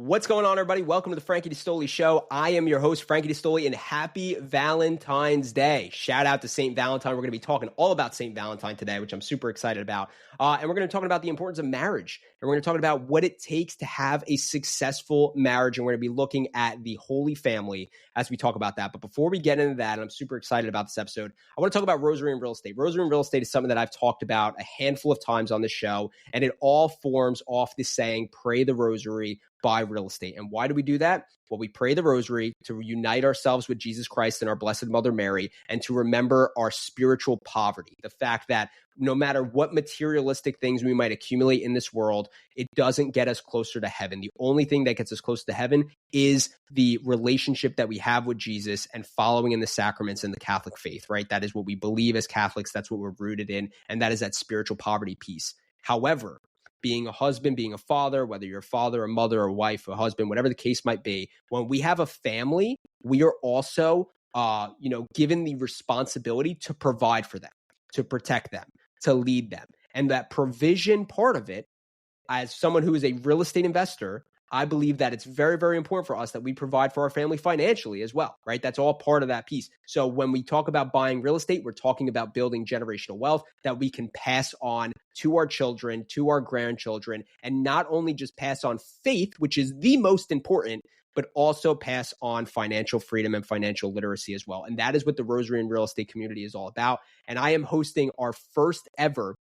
What's going on, everybody? Welcome to the Frankie D'Astoli Show. I am your host, Frankie D'Astoli, and happy Valentine's Day. Shout out to St. Valentine. We're going to be talking all about St. Valentine today, which I'm super excited about. And we're going to be talking about the importance of marriage. And we're going to talk about what it takes to have a successful marriage. And we're going to be looking at the Holy Family as we talk about that. But before we get into that, and I'm super excited about this episode, I want to talk about Rosary and real estate. Rosary and real estate is something that I've talked about a handful of times on the show, and it all forms off this saying, pray the Rosary, buy real estate. And why do we do that? Well, we pray the Rosary to unite ourselves with Jesus Christ and our Blessed Mother Mary, and to remember our spiritual poverty. The fact that no matter what materialistic things we might accumulate in this world, it doesn't get us closer to heaven. The only thing that gets us close to heaven is the relationship that we have with Jesus and following in the sacraments and the Catholic faith, right? That is what we believe as Catholics. That's what we're rooted in. And that is that spiritual poverty piece. However, being a husband, being a father, whether you're a father, a mother, a wife, a husband, whatever the case might be, when we have a family, we are also, given the responsibility to provide for them, to protect them, to lead them. And that provision part of it, as someone who is a real estate investor, I believe that it's very, very important for us that we provide for our family financially as well, right? That's all part of that piece. So when we talk about buying real estate, we're talking about building generational wealth that we can pass on to our children, to our grandchildren, and not only just pass on faith, which is the most important, but also pass on financial freedom and financial literacy as well. And that is what the Rosary and real estate community is all about. And I am hosting our first ever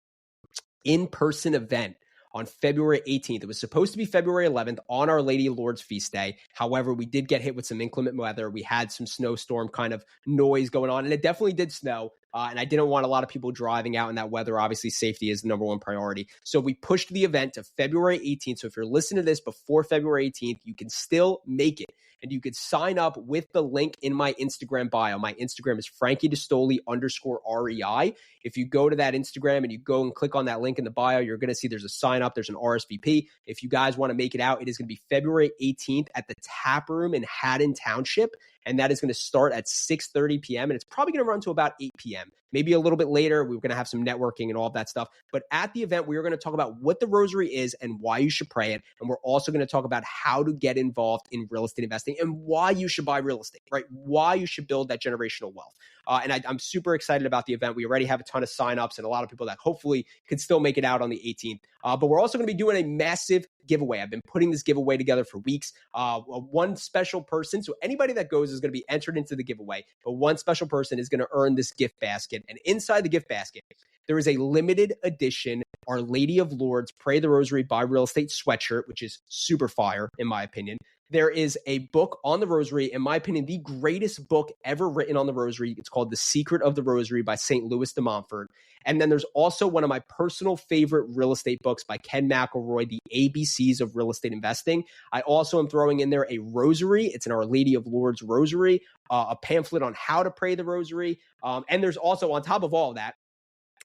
in-person event on February 18th. It was supposed to be February 11th on Our Lady of Lourdes feast day. However, we did get hit with some inclement weather. We had some snowstorm kind of noise going on, and it definitely did snow. And I didn't want a lot of people driving out in that weather. Obviously, safety is the number one priority. So we pushed the event to February 18th. So if you're listening to this before February 18th, you can still make it. And you could sign up with the link in my Instagram bio. My Instagram is Frankie D'Astoli _REI. If you go to that Instagram and you go and click on that link in the bio, you're going to see there's a sign up. There's an RSVP. If you guys want to make it out, it is going to be February 18th at the Tap Room in Haddon Township. And that is going to start at 6:30 p.m. And it's probably going to run to about 8 p.m. Maybe a little bit later. We're going to have some networking and all of that stuff. But at the event, we are going to talk about what the Rosary is and why you should pray it. And we're also going to talk about how to get involved in real estate investing and why you should buy real estate, right? Why you should build that generational wealth. And I'm super excited about the event. We already have a ton of signups and a lot of people that hopefully could still make it out on the 18th. But we're also going to be doing a massive giveaway. I've been putting this giveaway together for weeks. One special person, so anybody that goes is going to be entered into the giveaway, but one special person is going to earn this gift basket. And inside the gift basket, there is a limited edition Our Lady of Lourdes Pray the Rosary, Buy Real Estate sweatshirt, which is super fire in my opinion. There is a book on the Rosary, in my opinion, the greatest book ever written on the Rosary. It's called The Secret of the Rosary by St. Louis de Montfort. And then there's also one of my personal favorite real estate books by Ken McElroy, The ABCs of Real Estate Investing. I also am throwing in there a rosary. It's an Our Lady of Lourdes rosary, a pamphlet on how to pray the Rosary. And there's also, on top of all of that,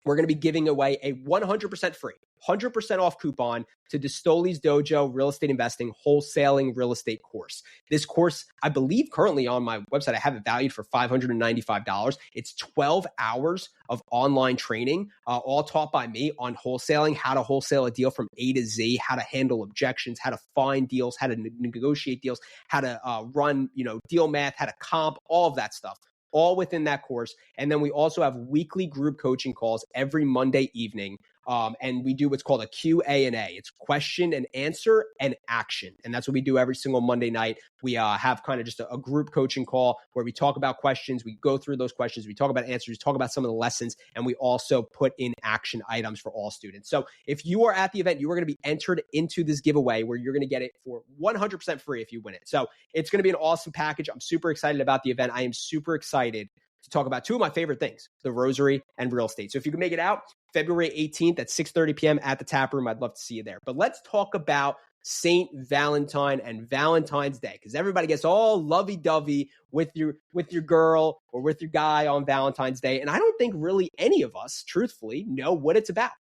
we're going to be giving away a 100% free, 100% off coupon to D'Astoli's Dojo Real Estate Investing Wholesaling Real Estate course. This course, I believe currently on my website, I have it valued for $595. It's 12 hours of online training, all taught by me on wholesaling, how to wholesale a deal from A to Z, how to handle objections, how to find deals, how to negotiate deals, how to run, deal math, how to comp, all of that stuff. All within that course. And then we also have weekly group coaching calls every Monday evening. And we do what's called a Q&A. It's question and answer and action. And that's what we do every single Monday night. We have kind of just a group coaching call where we talk about questions. We go through those questions. We talk about answers, we talk about some of the lessons, and we also put in action items for all students. So if you are at the event, you are going to be entered into this giveaway where you're going to get it for 100% free if you win it. So it's going to be an awesome package. I'm super excited about the event. I am super excited to talk about two of my favorite things, the Rosary and real estate. So if you can make it out, February 18th at 6:30 p.m. at the Tap Room, I'd love to see you there. But let's talk about St. Valentine and Valentine's Day, because everybody gets all lovey-dovey with your girl or with your guy on Valentine's Day. And I don't think really any of us, truthfully, know what it's about.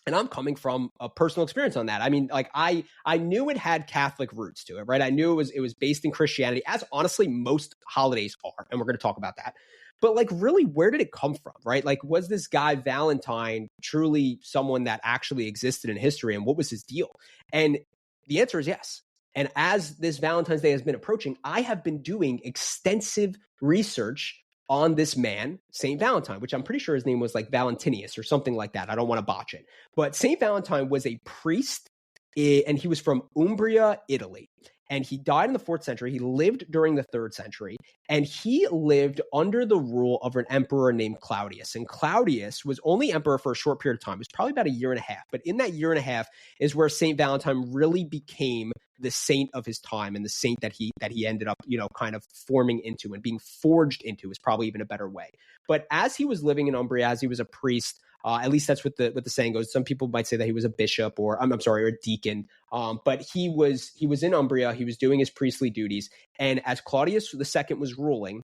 And I'm coming from a personal experience on that. I mean, like I knew it had Catholic roots to it, right? I knew it was based in Christianity, as honestly most holidays are, and we're going to talk about that. But like, really, where did it come from, right? Like, was this guy Valentine truly someone that actually existed in history, and what was his deal? And the answer is yes. And as this Valentine's Day has been approaching, I have been doing extensive research on this man, Saint Valentine, which I'm pretty sure his name was like Valentinius or something like that. I don't want to botch it. But Saint Valentine was a priest, and he was from Umbria, Italy. And he died in the 4th century. He lived during the 3rd century, and he lived under the rule of an emperor named Claudius. And Claudius was only emperor for a short period of time. It was probably about a year and a half. But in that year and a half is where Saint Valentine really became the saint of his time, and the saint that he ended up, kind of forming into and being forged into is probably even a better way. But as he was living in Umbria, as he was a priest, at least that's what the saying goes. Some people might say that he was a bishop or a deacon. But he was in Umbria. He was doing his priestly duties. And as Claudius II was ruling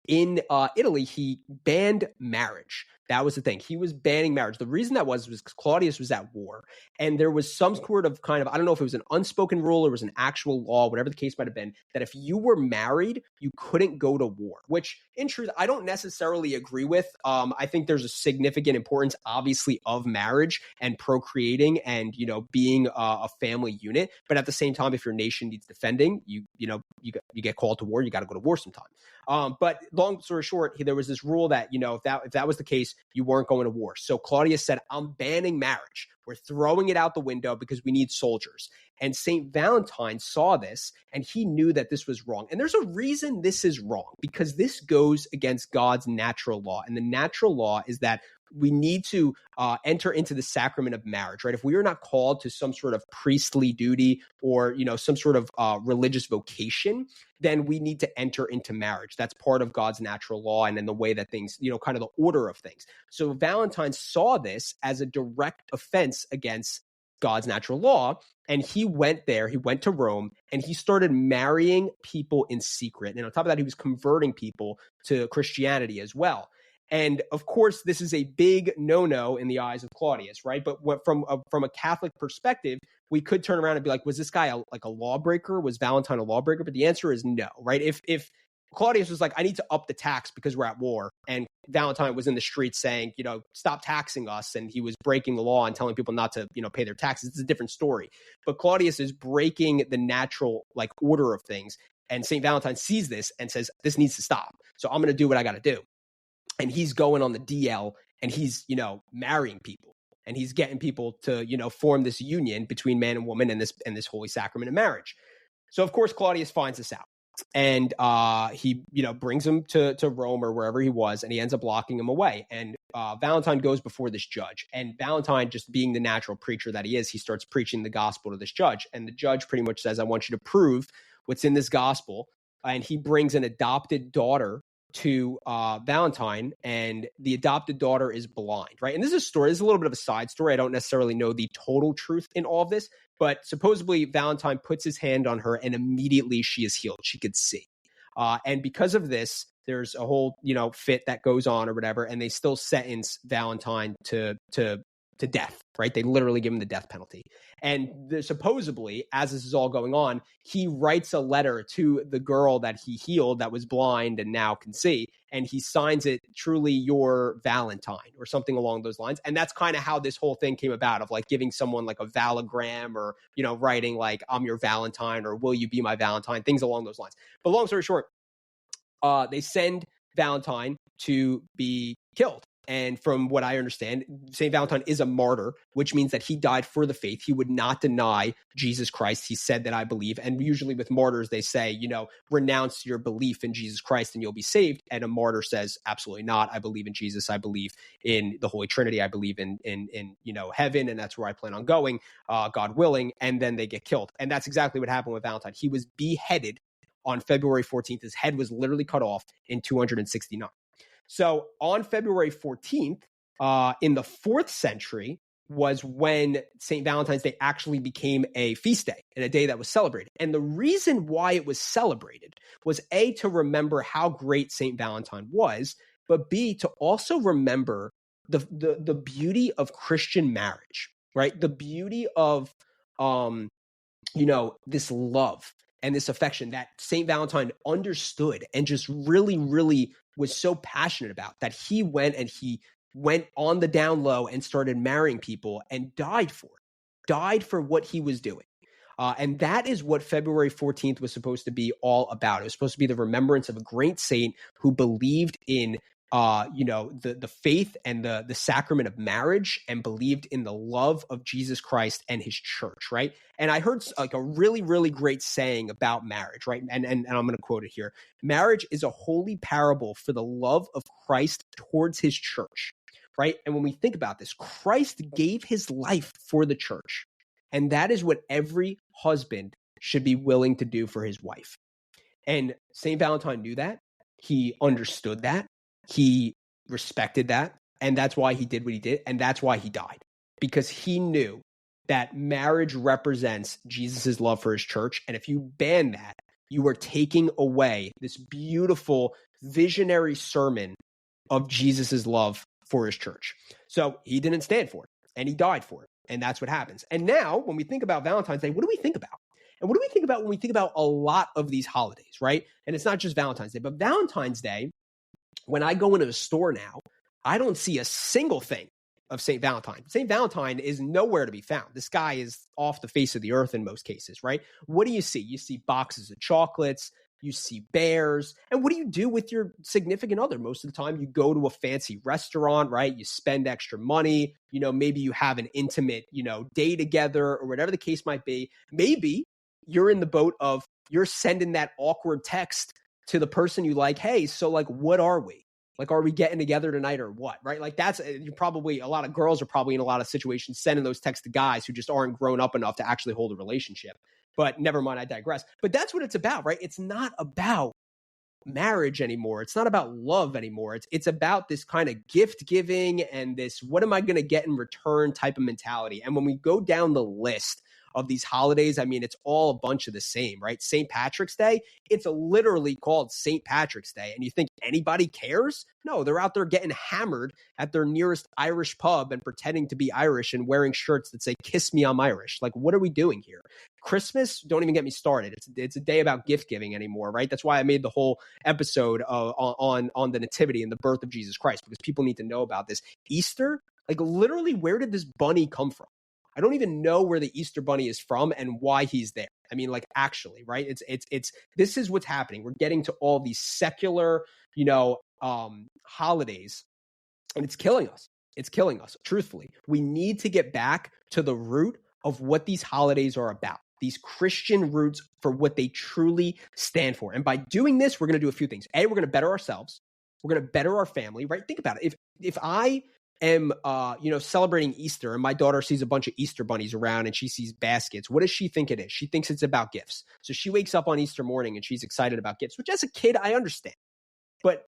in Italy, he banned marriage. That was the thing. He was banning marriage. The reason that was because Claudius was at war, and there was some sort of I don't know if it was an unspoken rule or it was an actual law, whatever the case might have been, that if you were married, you couldn't go to war, which in truth, I don't necessarily agree with. I think there's a significant importance, obviously, of marriage and procreating and, being a family unit. But at the same time, if your nation needs defending, you get called to war, you got to go to war sometime. But long story short, there was this rule that, if that was the case, you weren't going to war. So Claudius said, I'm banning marriage. We're throwing it out the window because we need soldiers. And St. Valentine saw this, and he knew that this was wrong. And there's a reason this is wrong, because this goes against God's natural law. And the natural law is that we need to enter into the sacrament of marriage, right? If we are not called to some sort of priestly duty or, some sort of religious vocation, then we need to enter into marriage. That's part of God's natural law and in the way that things, kind of the order of things. So Valentine saw this as a direct offense against God's natural law. And he went to Rome, and he started marrying people in secret. And on top of that, he was converting people to Christianity as well. And of course, this is a big no-no in the eyes of Claudius, right? But from a Catholic perspective, we could turn around and be like, was this guy a lawbreaker? Was Valentine a lawbreaker? But the answer is no, right? If Claudius was like, I need to up the tax because we're at war, and Valentine was in the streets saying, stop taxing us, and he was breaking the law and telling people not to, pay their taxes, it's a different story. But Claudius is breaking the natural order of things, and St. Valentine sees this and says, this needs to stop. So I'm going to do what I got to do. And he's going on the DL, and he's, marrying people, and he's getting people to, form this union between man and woman and this holy sacrament of marriage. So of course, Claudius finds this out, and he, brings him to Rome or wherever he was, and he ends up locking him away. And Valentine goes before this judge, and Valentine, just being the natural preacher that he is, he starts preaching the gospel to this judge. And the judge pretty much says, I want you to prove what's in this gospel. And he brings an adopted daughter to Valentine, and the adopted daughter is blind, right? And this is a little bit of a side story. I don't necessarily know the total truth in all of this, but supposedly Valentine puts his hand on her, and immediately she is healed. She could see. And because of this, there's a whole, fit that goes on or whatever, and they still sentence Valentine to death, right? They literally give him the death penalty. And supposedly, as this is all going on, he writes a letter to the girl that he healed that was blind and now can see, and he signs it, truly your Valentine, or something along those lines. And that's kind of how this whole thing came about, of giving someone a Valagram, or, writing I'm your Valentine, or will you be my Valentine, things along those lines. But long story short, they send Valentine to be killed. And from what I understand, St. Valentine is a martyr, which means that he died for the faith. He would not deny Jesus Christ. He said that I believe. And usually with martyrs, they say, renounce your belief in Jesus Christ and you'll be saved. And a martyr says, absolutely not. I believe in Jesus. I believe in the Holy Trinity. I believe in heaven. And that's where I plan on going, God willing. And then they get killed. And that's exactly what happened with Valentine. He was beheaded on February 14th. His head was literally cut off in 269. So on February 14th, in the 4th century, was when St. Valentine's Day actually became a feast day and a day that was celebrated. And the reason why it was celebrated was A, to remember how great St. Valentine was, but B, to also remember the beauty of Christian marriage, right? The beauty of, this love and this affection that St. Valentine understood and just really, really was so passionate about, that he went on the down low and started marrying people and died for what he was doing. And that is what February 14th was supposed to be all about. It was supposed to be the remembrance of a great saint who believed in the faith and the sacrament of marriage, and believed in the love of Jesus Christ and his church, right? And I heard like a really, really great saying about marriage, right? And I'm going to quote it here. Marriage is a holy parable for the love of Christ towards his church, right? And when we think about this, Christ gave his life for the church. And that is what every husband should be willing to do for his wife. And St. Valentine knew that. He understood that. He respected that, and that's why he did what he did, and that's why he died, because he knew that marriage represents Jesus's love for his church, and if you ban that, you are taking away this beautiful visionary sermon of Jesus's love for his church. So he didn't stand for it, and he died for it, and that's what happens. And now, when we think about Valentine's Day, what do we think about? And what do we think about when we think about a lot of these holidays, right? And it's not just Valentine's Day, but Valentine's Day, when I go into a store now, I don't see a single thing of St. Valentine. St. Valentine is nowhere to be found. This guy is off the face of the earth in most cases, right? What do you see? You see boxes of chocolates, you see bears, and what do you do with your significant other? Most of the time you go to a fancy restaurant, right? You spend extra money, maybe you have an intimate, day together or whatever the case might be. Maybe you're in the boat of you're sending that awkward text to the person you like, hey, so like, what are we? Like, are we getting together tonight or what? Right? Like you're probably, a lot of girls are probably in a lot of situations sending those texts to guys who just aren't grown up enough to actually hold a relationship. But never mind, I digress. But that's what it's about, right? It's not about marriage anymore. It's not about love anymore. It's about this kind of gift giving and this, what am I going to get in return type of mentality. And when we go down the list of these holidays, I mean, it's all a bunch of the same, right? St. Patrick's Day, it's literally called St. Patrick's Day. And you think anybody cares? No, they're out there getting hammered at their nearest Irish pub and pretending to be Irish and wearing shirts that say, "Kiss me, I'm Irish." Like, what are we doing here? Christmas, don't even get me started. It's a day about gift giving anymore, right? That's why I made the whole episode on the nativity and the birth of Jesus Christ, because people need to know about this. Easter, like literally, where did this bunny come from? I don't even know where the Easter bunny is from and why he's there. I mean, like, actually, right? It's this is what's happening. We're getting to all these secular, holidays, and it's killing us. It's killing us. Truthfully, we need to get back to the root of what these holidays are about. These Christian roots for what they truly stand for. And by doing this, we're going to do a few things. A, we're going to better ourselves. We're going to better our family, right? Think about it. If I am celebrating Easter and my daughter sees a bunch of Easter bunnies around and she sees baskets, what does she think it is? She thinks it's about gifts. So she wakes up on Easter morning and she's excited about gifts, which as a kid I understand. But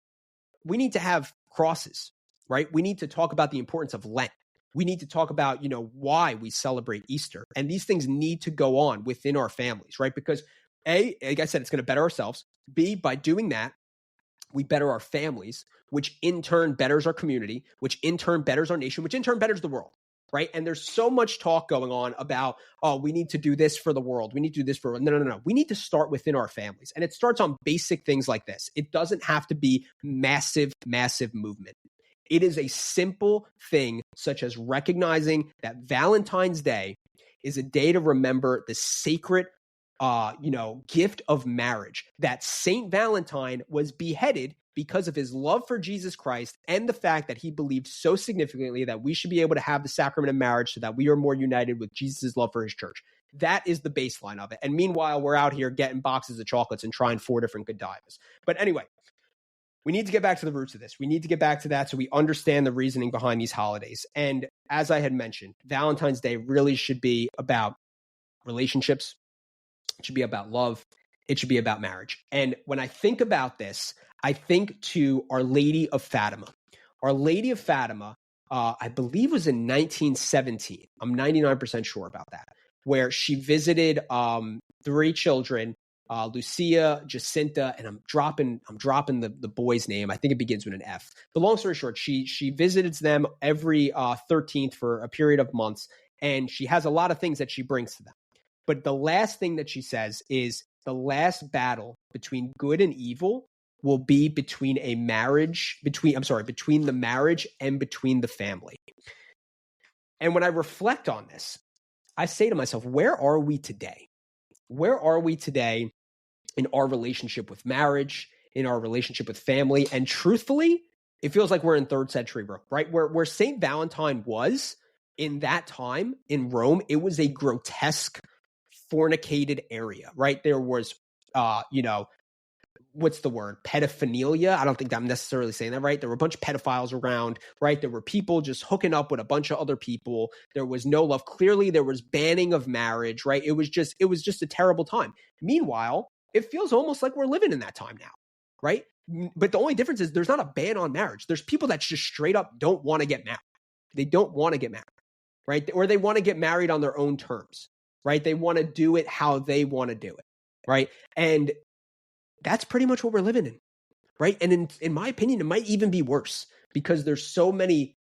we need to have crosses, right? We need to talk about the importance of Lent. We need to talk about why we celebrate Easter, and these things need to go on within our families, right? Because A, like I said, it's going to better ourselves. B, by doing that, we better our families, which in turn betters our community, which in turn betters our nation, which in turn betters the world, right? And there's so much talk going on about, oh, we need to do this for the world. We need to do this for, no. We need to start within our families. And it starts on basic things like this. It doesn't have to be massive, massive movement. It is a simple thing, such as recognizing that Valentine's Day is a day to remember the sacred gift of marriage, that Saint Valentine was beheaded because of his love for Jesus Christ and the fact that he believed so significantly that we should be able to have the sacrament of marriage so that we are more united with Jesus' love for his church. That is the baseline of it. And meanwhile, we're out here getting boxes of chocolates and trying 4 different Godivas. But anyway, we need to get back to the roots of this. We need to get back to that so we understand the reasoning behind these holidays. And as I had mentioned, Valentine's Day really should be about relationships. It should be about love. It should be about marriage. And when I think about this, I think to Our Lady of Fatima. Our Lady of Fatima, I believe was in 1917. I'm 99% sure about that, where she visited 3 children, Lucia, Jacinta, and I'm dropping the boy's name. I think it begins with an F. But long story short, she visits them every 13th for a period of months, and she has a lot of things that she brings to them. But the last thing that she says is the last battle between good and evil will be between the marriage and between the family. And when I reflect on this, I say to myself, where are we today? where are we today in our relationship with marriage, in our relationship with family? And truthfully, it feels like we're in 3rd century Rome, right? Where St. Valentine was in that time in Rome, it was a grotesque, fornicated area, right? There was, what's the word? Pedophilia. I don't think I'm necessarily saying that right. There were a bunch of pedophiles around, right? There were people just hooking up with a bunch of other people. There was no love. Clearly, there was banning of marriage, right? It was just a terrible time. Meanwhile, it feels almost like we're living in that time now, right? But the only difference is there's not a ban on marriage. There's people that just straight up don't want to get married. They don't want to get married, right? Or they want to get married on their own terms, right? They want to do it how they want to do it, right? And that's pretty much what we're living in, right? And in my opinion, it might even be worse because there's so many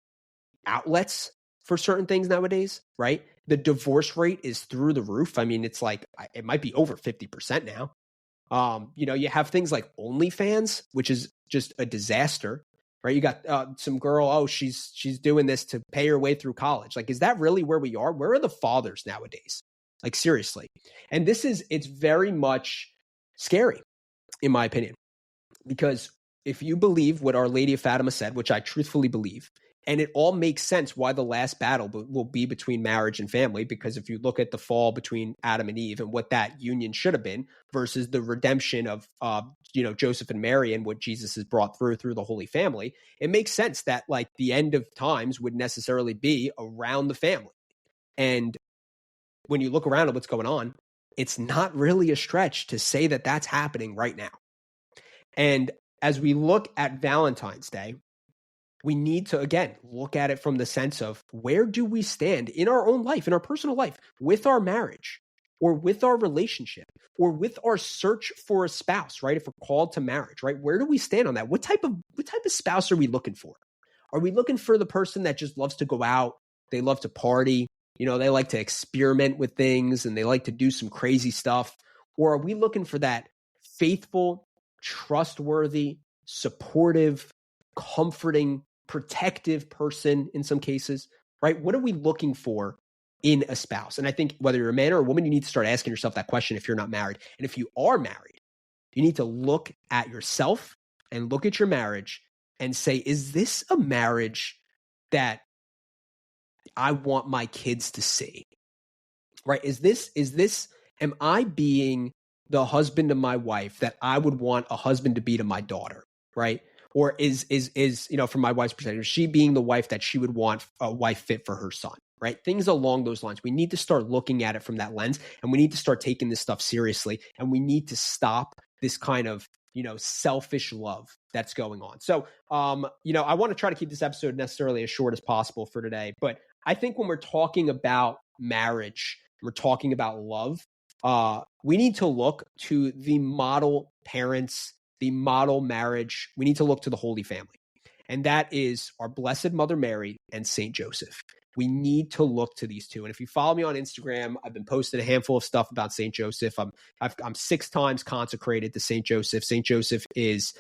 outlets for certain things nowadays, right? The divorce rate is through the roof. I mean, it's like, it might be over 50% now. You have things like OnlyFans, which is just a disaster, right? You got some girl, she's doing this to pay her way through college. Like, is that really where we are? Where are the fathers nowadays? Like, seriously. And it's very much scary, in my opinion, because if you believe what Our Lady of Fatima said, which I truthfully believe, and it all makes sense why the last battle will be between marriage and family, because if you look at the fall between Adam and Eve and what that union should have been versus the redemption of Joseph and Mary and what Jesus has brought through the Holy Family, it makes sense that like the end of times would necessarily be around the family. And when you look around at what's going on, it's not really a stretch to say that that's happening right now. And as we look at Valentine's Day, we need to, again, look at it from the sense of where do we stand in our own life, in our personal life, with our marriage or with our relationship or with our search for a spouse, right? If we're called to marriage, right? Where do we stand on that? What type of spouse are we looking for? Are we looking for the person that just loves to go out? They love to party. They like to experiment with things and they like to do some crazy stuff. Or are we looking for that faithful, trustworthy, supportive, comforting, protective person in some cases, right? What are we looking for in a spouse? And I think whether you're a man or a woman, you need to start asking yourself that question if you're not married. And if you are married, you need to look at yourself and look at your marriage and say, is this a marriage that I want my kids to see? Right? Am I being the husband to my wife that I would want a husband to be to my daughter? Right? Or is from my wife's perspective, is she being the wife that she would want a wife fit for her son? Right? Things along those lines. We need to start looking at it from that lens, and we need to start taking this stuff seriously, and we need to stop this kind of selfish love that's going on. So, I want to try to keep this episode necessarily as short as possible for today, but I think when we're talking about marriage, we're talking about love, we need to look to the model parents, the model marriage. We need to look to the Holy Family. And that is our Blessed Mother Mary and Saint Joseph. We need to look to these two. And if you follow me on Instagram, I've been posting a handful of stuff about Saint Joseph. I'm 6 times consecrated to Saint Joseph. Saint Joseph is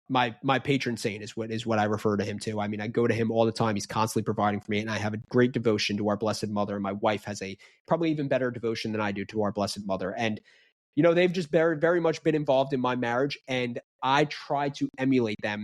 my patron saint is what I refer to him to. I mean, I go to him all the time. He's constantly providing for me, and I have a great devotion to our Blessed Mother. And my wife has a probably even better devotion than I do to our Blessed Mother. And they've just very, very much been involved in my marriage, and I try to emulate them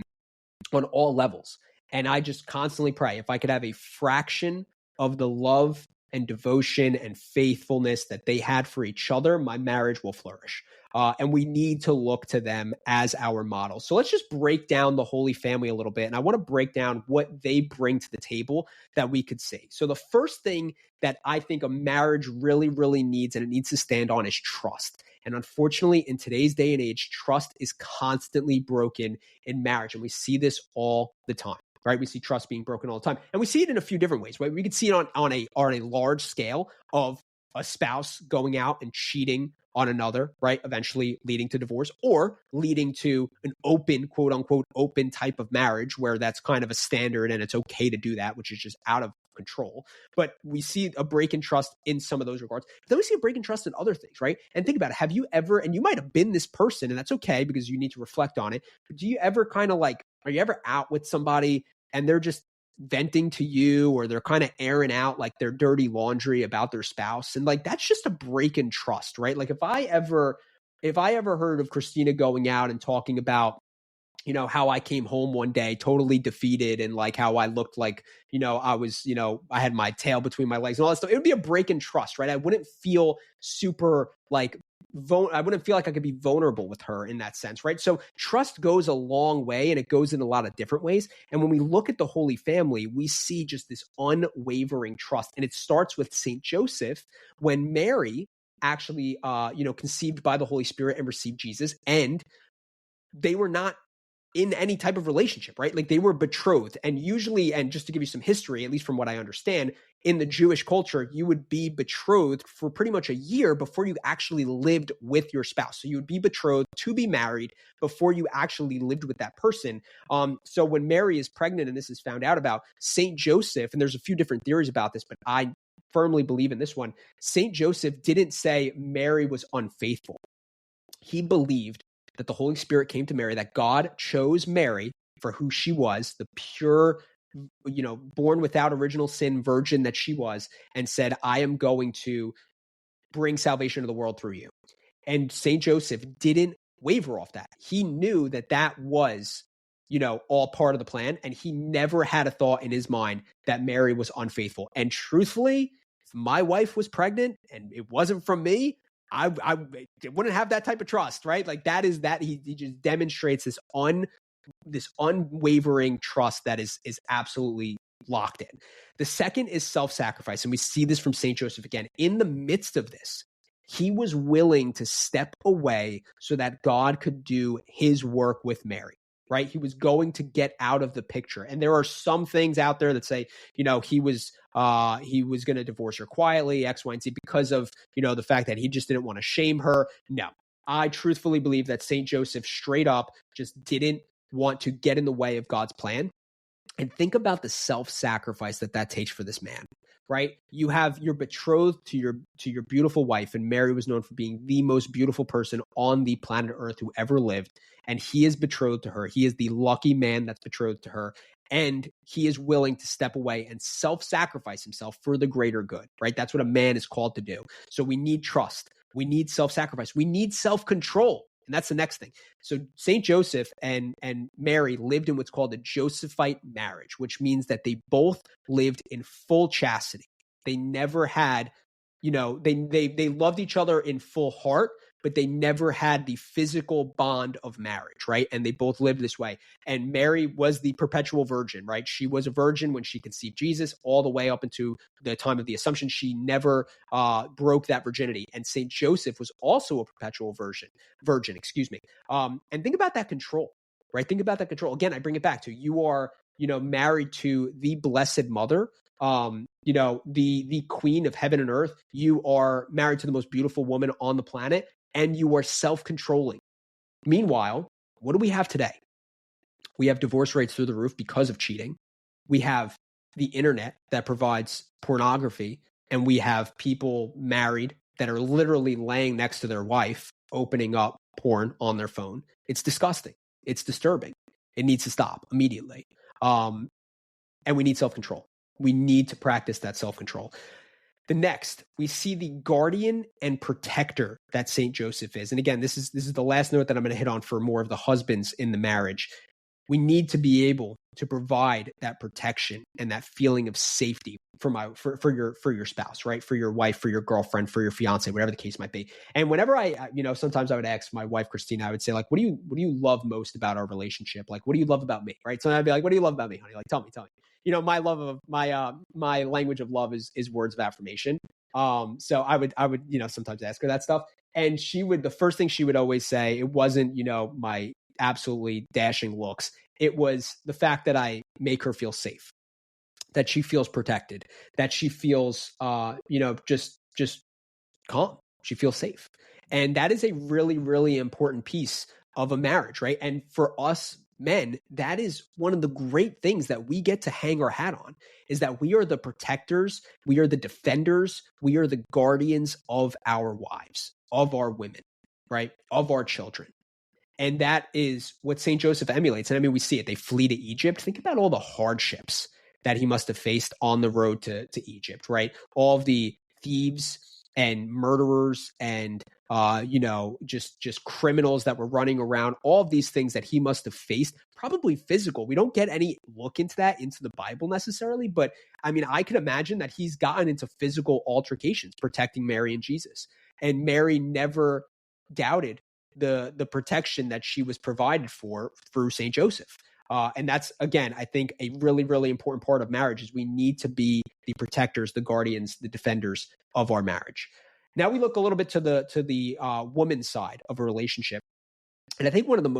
on all levels. And I just constantly pray if I could have a fraction of the love and devotion and faithfulness that they had for each other, my marriage will flourish. And we need to look to them as our model. So let's just break down the Holy Family a little bit. And I want to break down what they bring to the table that we could see. So the first thing that I think a marriage really, really needs, and it needs to stand on, is trust. And unfortunately, in today's day and age, trust is constantly broken in marriage. And we see this all the time. Right? We see trust being broken all the time. And we see it in a few different ways, right? We could see it on a large scale of a spouse going out and cheating on another, right? Eventually leading to divorce, or leading to an open, quote unquote, open type of marriage where that's kind of a standard and it's okay to do that, which is just out of control. But we see a break in trust in some of those regards. Then we see a break in trust in other things, right? And think about it. Have you ever, and you might have been this person, and that's okay because you need to reflect on it, but do you ever kind of like, are you ever out with somebody and they're just venting to you, or they're kind of airing out like their dirty laundry about their spouse. And like, that's just a break in trust, right? Like if I ever heard of Christina going out and talking about, how I came home one day totally defeated and like how I looked like, I was, I had my tail between my legs and all that stuff, it would be a break in trust, right? I wouldn't feel super like, I wouldn't feel like I could be vulnerable with her in that sense, right? So trust goes a long way, and it goes in a lot of different ways. And when we look at the Holy Family, we see just this unwavering trust. And it starts with Saint Joseph when Mary actually, conceived by the Holy Spirit and received Jesus, and they were not in any type of relationship, right? Like they were betrothed. And usually, and just to give you some history, at least from what I understand, in the Jewish culture, you would be betrothed for pretty much a year before you actually lived with your spouse. So you would be betrothed to be married before you actually lived with that person. So when Mary is pregnant, and this is found out about, Saint Joseph, and there's a few different theories about this, but I firmly believe in this one, Saint Joseph didn't say Mary was unfaithful. He believed that the Holy Spirit came to Mary, that God chose Mary for who she was, the pure, born without original sin virgin that she was, and said, I am going to bring salvation to the world through you. And Saint Joseph didn't waver off that. He knew that that was, all part of the plan. And he never had a thought in his mind that Mary was unfaithful. And truthfully, if my wife was pregnant and it wasn't from me, I wouldn't have that type of trust, right? Like that is that he just demonstrates this unwavering trust that is absolutely locked in. The second is self-sacrifice. And we see this from Saint Joseph again. In the midst of this, he was willing to step away so that God could do his work with Mary. Right? He was going to get out of the picture. And there are some things out there that say, he was going to divorce her quietly, X, Y, and Z, because of, the fact that he just didn't want to shame her. No, I truthfully believe that Saint Joseph straight up just didn't want to get in the way of God's plan. And think about the self-sacrifice that takes for this man, right? You're betrothed to your beautiful wife, and Mary was known for being the most beautiful person on the planet Earth who ever lived. And he is betrothed to her. He is the lucky man that's betrothed to her. And he is willing to step away and self-sacrifice himself for the greater good, right? That's what a man is called to do. So we need trust. We need self-sacrifice. We need self-control. And that's the next thing. So St. Joseph and Mary lived in what's called a Josephite marriage, which means that they both lived in full chastity. They never had, they loved each other in full heart, but they never had the physical bond of marriage, right? And they both lived this way. And Mary was the perpetual virgin, right? She was a virgin when she conceived Jesus all the way up into the time of the Assumption. She never broke that virginity. And St. Joseph was also a perpetual virgin, and think about that control, right? Think about that control. Again, I bring it back to you are, married to the Blessed Mother, the Queen of heaven and earth. You are married to the most beautiful woman on the planet, and you are self-controlling. Meanwhile, what do we have today? We have divorce rates through the roof because of cheating. We have the internet that provides pornography, and we have people married that are literally laying next to their wife, opening up porn on their phone. It's disgusting. It's disturbing. It needs to stop immediately. And we need self-control. We need to practice that self-control. The next, we see the guardian and protector that Saint Joseph is. And again, this is the last note that I'm going to hit on for more of the husbands in the marriage. We need to be able to provide that protection and that feeling of safety for your spouse, right? For your wife, for your girlfriend, for your fiance, whatever the case might be. And whenever sometimes I would ask my wife, Christina, I would say, like, what do you love most about our relationship? Like, what do you love about me? Right. So I'd be like, what do you love about me, honey? Like, tell me. My love of my language of love is words of affirmation. So I would, sometimes ask her that stuff. And the first thing she would always say, it wasn't, my absolutely dashing looks. It was the fact that I make her feel safe, that she feels protected, that she feels, just calm. She feels safe. And that is a really, really important piece of a marriage, right? And for us men, that is one of the great things that we get to hang our hat on, is that we are the protectors, we are the defenders, we are the guardians of our wives, of our women, right? Of our children. And that is what St. Joseph emulates. And I mean, we see it. They flee to Egypt. Think about all the hardships that he must have faced on the road to Egypt, right? All of the thieves and murderers and just criminals that were running around, all of these things that he must have faced, probably physical. We don't get any look into that into the Bible necessarily, but I mean, I can imagine that he's gotten into physical altercations protecting Mary and Jesus. And Mary never doubted the protection that she was provided for through St. Joseph. And that's, again, I think a really, really important part of marriage is we need to be the protectors, the guardians, the defenders of our marriage. Now we look a little bit to the woman's side of a relationship. And I think one of the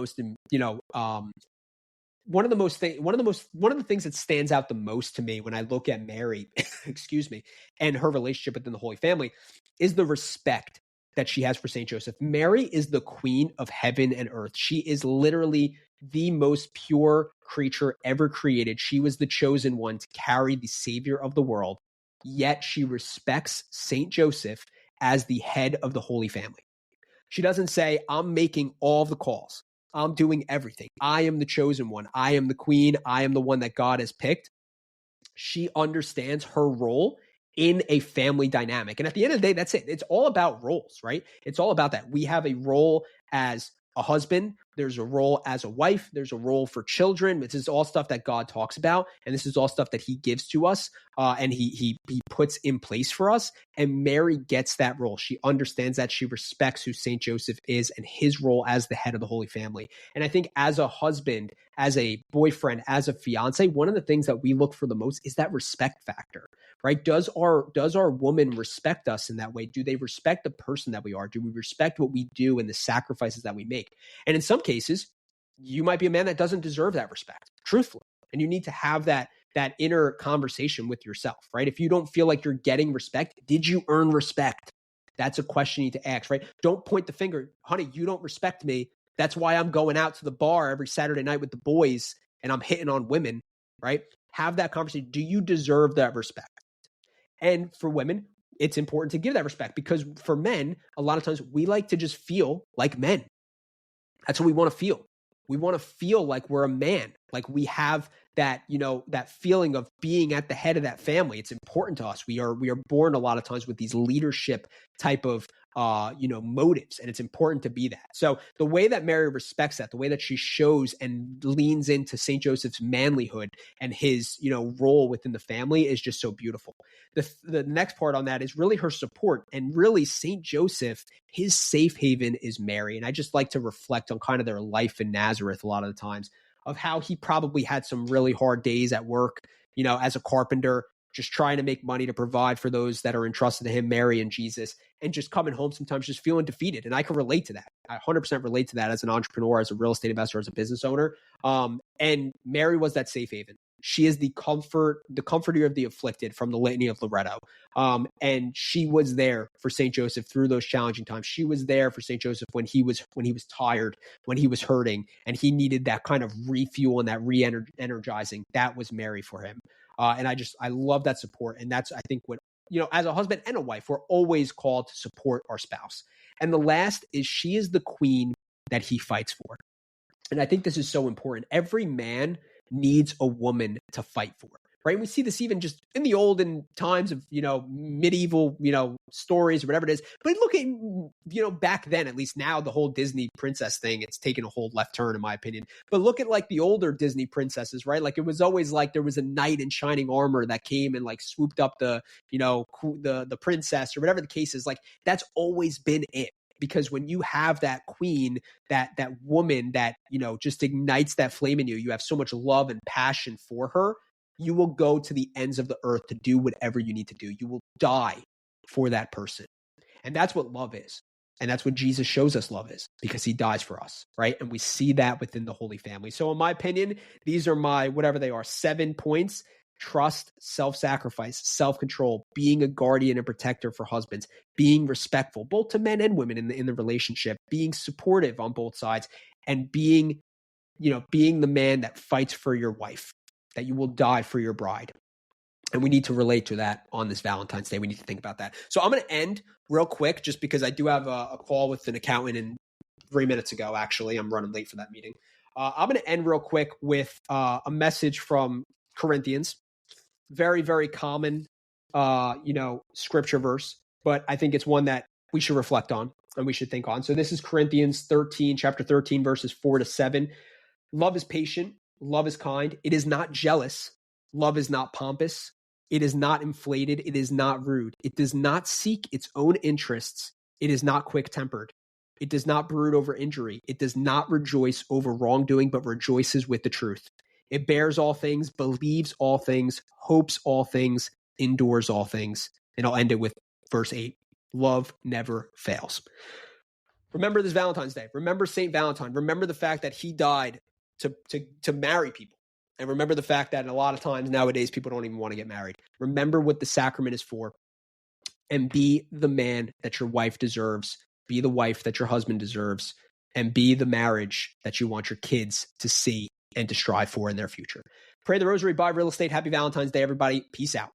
things that stands out the most to me when I look at Mary, excuse me, and her relationship within the Holy Family is the respect that she has for St. Joseph. Mary is the queen of heaven and earth. She is literally the most pure creature ever created. She was the chosen one to carry the Savior of the world, yet she respects St. Joseph as the head of the Holy Family. She doesn't say, I'm making all the calls. I'm doing everything. I am the chosen one. I am the queen. I am the one that God has picked. She understands her role in a family dynamic. And at the end of the day, that's it. It's all about roles, right? It's all about that. We have a role as a husband. There's a role as a wife. There's a role for children. This is all stuff that God talks about. And this is all stuff that he gives to us and he puts in place for us. And Mary gets that role. She understands that. She respects who St. Joseph is and his role as the head of the Holy Family. And I think as a husband, as a boyfriend, as a fiance, one of the things that we look for the most is that respect factor, right? Does our woman respect us in that way? Do they respect the person that we are? Do we respect what we do and the sacrifices that we make? And in some cases, you might be a man that doesn't deserve that respect, truthfully. And you need to have that inner conversation with yourself, right? If you don't feel like you're getting respect, did you earn respect? That's a question you need to ask, right? Don't point the finger, honey, you don't respect me. That's why I'm going out to the bar every Saturday night with the boys and I'm hitting on women, right? Have that conversation. Do you deserve that respect? And for women, it's important to give that respect because for men, a lot of times we like to just feel like men. That's what we want to feel. We want to feel like we're a man, like we have that, that feeling of being at the head of that family. It's important to us. We are born a lot of times with these leadership type of, motives, and it's important to be that. So the way that Mary respects that, the way that she shows and leans into St. Joseph's manlyhood and his, role within the family is just so beautiful. The next part on that is really her support, and really St. Joseph, his safe haven is Mary. And I just like to reflect on kind of their life in Nazareth a lot of the times of how he probably had some really hard days at work, as a carpenter, just trying to make money to provide for those that are entrusted to him, Mary and Jesus, and just coming home sometimes just feeling defeated. And I can relate to that. I 100% relate to that as an entrepreneur, as a real estate investor, as a business owner. And Mary was that safe haven. She is the comforter of the afflicted from the Litany of Loretto. And she was there for St. Joseph through those challenging times. She was there for St. Joseph when he was tired, when he was hurting, and he needed that kind of refuel and that re-energizing. That was Mary for him. And I love that support. And that's, I think, what, as a husband and a wife, we're always called to support our spouse. And the last is she is the queen that he fights for. And I think this is so important. Every man needs a woman to fight for, right? And we see this even just in the olden times of, medieval, stories or whatever it is. But look at, back then, at least now, the whole Disney princess thing, it's taken a whole left turn in my opinion. But look at like the older Disney princesses, right? Like it was always like there was a knight in shining armor that came and like swooped up the princess or whatever the case is. Like that's always been it. Because when you have that queen, that woman that, just ignites that flame in you, you have so much love and passion for her, you will go to the ends of the earth to do whatever you need to do. You will die for that person. And that's what love is. And that's what Jesus shows us love is, because he dies for us, right? And we see that within the Holy Family. So in my opinion, these are my, whatever they are, 7 points. Trust, self-sacrifice, self-control, being a guardian and protector for husbands, being respectful, both to men and women in the relationship, being supportive on both sides, and being the man that fights for your wife, that you will die for your bride. And we need to relate to that on this Valentine's Day. We need to think about that. So I'm going to end real quick, just because I do have a call with an accountant in 3 minutes ago. Actually, I'm running late for that meeting. I'm going to end real quick with a message from Corinthians very, very common, scripture verse, but I think it's one that we should reflect on and we should think on. So this is Corinthians 13, chapter 13, verses 4-7. Love is patient. Love is kind. It is not jealous. Love is not pompous. It is not inflated. It is not rude. It does not seek its own interests. It is not quick-tempered. It does not brood over injury. It does not rejoice over wrongdoing, but rejoices with the truth. It bears all things, believes all things, hopes all things, endures all things. And I'll end it with verse 8. Love never fails. Remember this Valentine's Day. Remember St. Valentine. Remember the fact that he died to marry people. And remember the fact that a lot of times nowadays people don't even want to get married. Remember what the sacrament is for. And be the man that your wife deserves. Be the wife that your husband deserves. And be the marriage that you want your kids to see and to strive for in their future. Pray the Rosary, buy real estate. Happy Valentine's Day, everybody. Peace out.